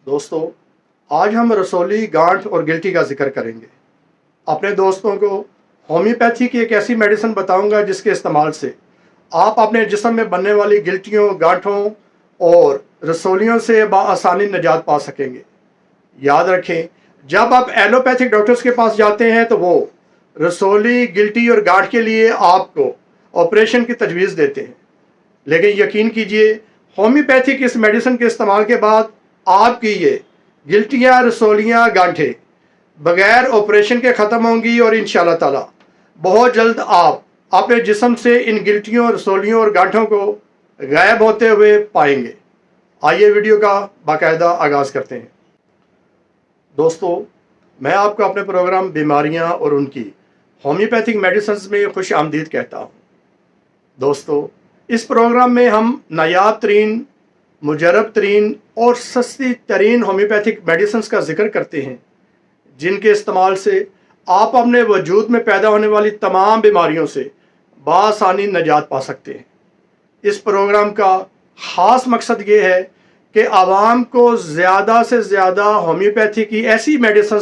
दोस्तों, आज हम रसौली, गांठ और गिल्टी का जिक्र करेंगे। अपने दोस्तों को होम्योपैथी की एक ऐसी मेडिसिन बताऊंगा जिसके इस्तेमाल से आप अपने जिस्म में बनने वाली गिल्टियों, गांठों और रसौलियों से बआसानी निजात पा सकेंगे। याद रखें, जब आप एलोपैथिक डॉक्टर्स के पास जाते हैं तो वो रसौली, गिल्टी और गांठ के लिए आपको ऑपरेशन की तजवीज़ देते हैं, लेकिन यकीन कीजिए होम्योपैथिक इस मेडिसिन के इस्तेमाल के बाद आपकी ये गिल्टियाँ, रसौलियाँ, गांठें बगैर ऑपरेशन के ख़त्म होंगी और इंशाअल्लाह ताला बहुत जल्द आप अपने जिस्म से इन गिल्टियों, रसौलियों और गांठों को गायब होते हुए पाएंगे। आइए वीडियो का बाकायदा आगाज़ करते हैं। दोस्तों, मैं आपको अपने प्रोग्राम बीमारियां और उनकी होम्योपैथिक मेडिसिन में खुश आमदीद कहता हूं। दोस्तों, इस प्रोग्राम में हम नायाब तरीन, मुजरब तरीन और सस्ती तरीन होम्योपैथिक मेडिसिन का जिक्र करते हैं जिनके इस्तेमाल से आप अपने वजूद में पैदा होने वाली तमाम बीमारियों से बआसानी निजात पा सकते हैं। इस प्रोग्राम का ख़ास मकसद ये है कि आवाम को ज़्यादा से ज़्यादा होम्योपैथी की ऐसी मेडिसिन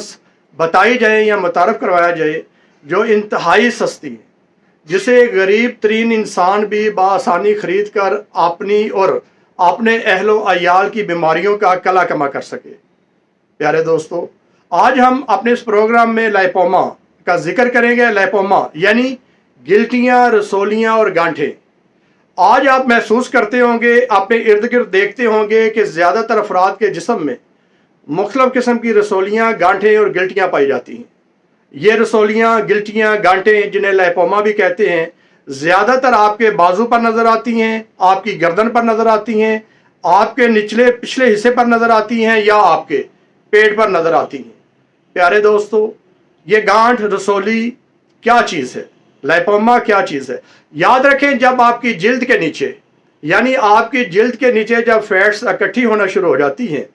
बताई जाए या मुतारफ़ करवाया जाए जो इंतहाई सस्ती है, जिसे गरीब तरीन इंसान भी बआसानी ख़रीद कर अपनी और अपने अहलो अयाल की बीमारियों का कला कमा कर सके। प्यारे दोस्तों, आज हम अपने इस प्रोग्राम में लाइपोमा का जिक्र करेंगे। लाइपोमा यानी गिल्टियाँ, रसौलियाँ और गांठें। आज आप महसूस करते होंगे, अपने इर्द गिर्द देखते होंगे कि ज़्यादातर अफराद के जिस्म में मुख्तलिफ़ किस्म की रसौलियाँ, गांठें और गिल्टियाँ पाई जाती हैं। ये रसौलियाँ, गिल्टियाँ, गांठें, जिन्हें लाइपोमा भी कहते हैं, ज़्यादातर आपके बाजू पर नज़र आती हैं, आपकी गर्दन पर नज़र आती हैं, आपके निचले पिछले हिस्से पर नज़र आती हैं या आपके पेट पर नज़र आती हैं। प्यारे दोस्तों, ये गांठ, रसौली क्या चीज़ है, लाइपोमा क्या चीज़ है? याद रखें, जब आपकी जिल्द के नीचे यानी आपकी जिल्द के नीचे जब फैट्स इकट्ठी होना शुरू हो जाती हैं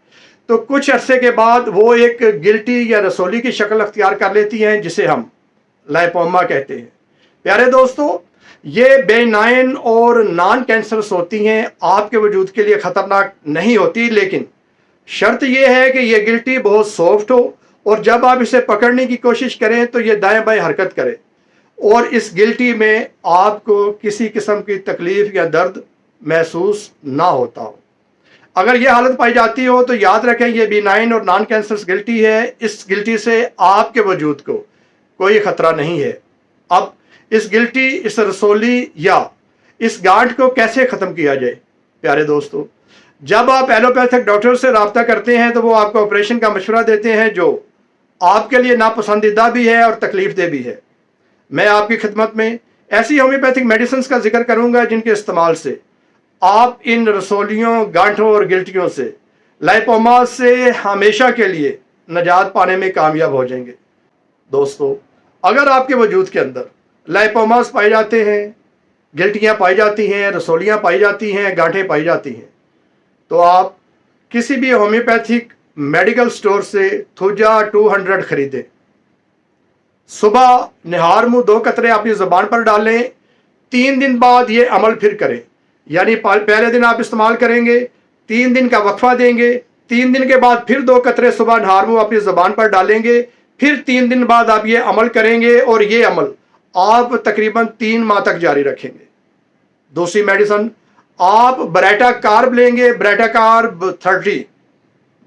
तो कुछ अरसे के बाद वो एक गिल्टी या रसौली की शक्ल अख्तियार कर लेती हैं, जिसे हम लाइपोमा कहते हैं। प्यारे दोस्तों, ये बेनाइन और नॉन कैंसरस होती हैं, आपके वजूद के लिए ख़तरनाक नहीं होती, लेकिन शर्त यह है कि ये गिल्टी बहुत सॉफ्ट हो और जब आप इसे पकड़ने की कोशिश करें तो ये दाएं बाएं हरकत करे और इस गिल्टी में आपको किसी किस्म की तकलीफ़ या दर्द महसूस ना होता हो। अगर ये हालत पाई जाती हो तो याद रखें, ये बेनाइन और नॉन कैंसरस गिल्टी है। इस गिल्टी से आपके वजूद को कोई ख़तरा नहीं है। अब इस गिल्टी, इस रसौली या इस गांठ को कैसे ख़त्म किया जाए? प्यारे दोस्तों, जब आप एलोपैथिक डॉक्टर से रब्ता करते हैं तो वो आपको ऑपरेशन का मशवरा देते हैं जो आपके लिए नापसंदीदा भी है और तकलीफ दे भी है। मैं आपकी खिदमत में ऐसी होम्योपैथिक मेडिसिन का जिक्र करूंगा जिनके इस्तेमाल से आप इन रसौलियों, गांठों और गिल्टियों से, लाइपोमा से हमेशा के लिए निजात पाने में कामयाब हो जाएंगे। दोस्तों, अगर आपके वजूद के अंदर लाइपोमास पाए जाते हैं, गिल्टियाँ पाई जाती हैं, रसौलियाँ पाई जाती हैं, गांठें पाई जाती हैं, तो आप किसी भी होम्योपैथिक मेडिकल स्टोर से थुजा 200 खरीदें। सुबह निहार मुँह 2 कतरे अपनी ज़बान पर डालें। 3 दिन बाद ये अमल फिर करें, यानी पहले दिन आप इस्तेमाल करेंगे, 3 दिन का वक्फा देंगे, 3 दिन के बाद फिर 2 कतरे सुबह निहार मुँह अपनी ज़बान पर डालेंगे, फिर 3 दिन बाद आप ये अमल करेंगे और ये अमल आप तकरीबन 3 माह तक जारी रखेंगे। दूसरी मेडिसिन, आप ब्राइटा कार्ब लेंगे। ब्राइटा कार्ब 30,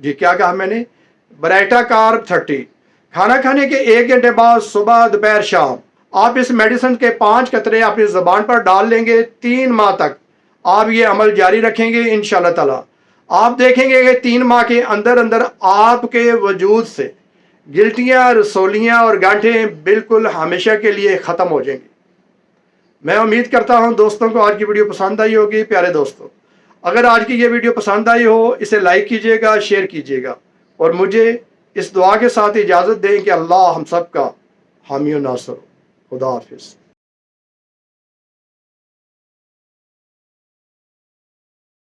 जी क्या कहा मैंने, ब्राइटा कार्ब 30। खाना खाने के 1 घंटे बाद सुबह, दोपहर, शाम आप इस मेडिसिन के 5 कतरे अपनी ज़बान पर डाल लेंगे। 3 माह तक आप ये अमल जारी रखेंगे। इंशाअल्लाह ताला आप देखेंगे कि 3 माह के अंदर अंदर आपके वजूद से गिल्टियाँ, रसौलियाँ और गांठें बिल्कुल हमेशा के लिए ख़त्म हो जाएंगी। मैं उम्मीद करता हूं दोस्तों को आज की वीडियो पसंद आई होगी। प्यारे दोस्तों, अगर आज की ये वीडियो पसंद आई हो, इसे लाइक कीजिएगा, शेयर कीजिएगा और मुझे इस दुआ के साथ इजाज़त दें कि अल्लाह हम सब का हामी और नासर हो। खुदा हाफिज़।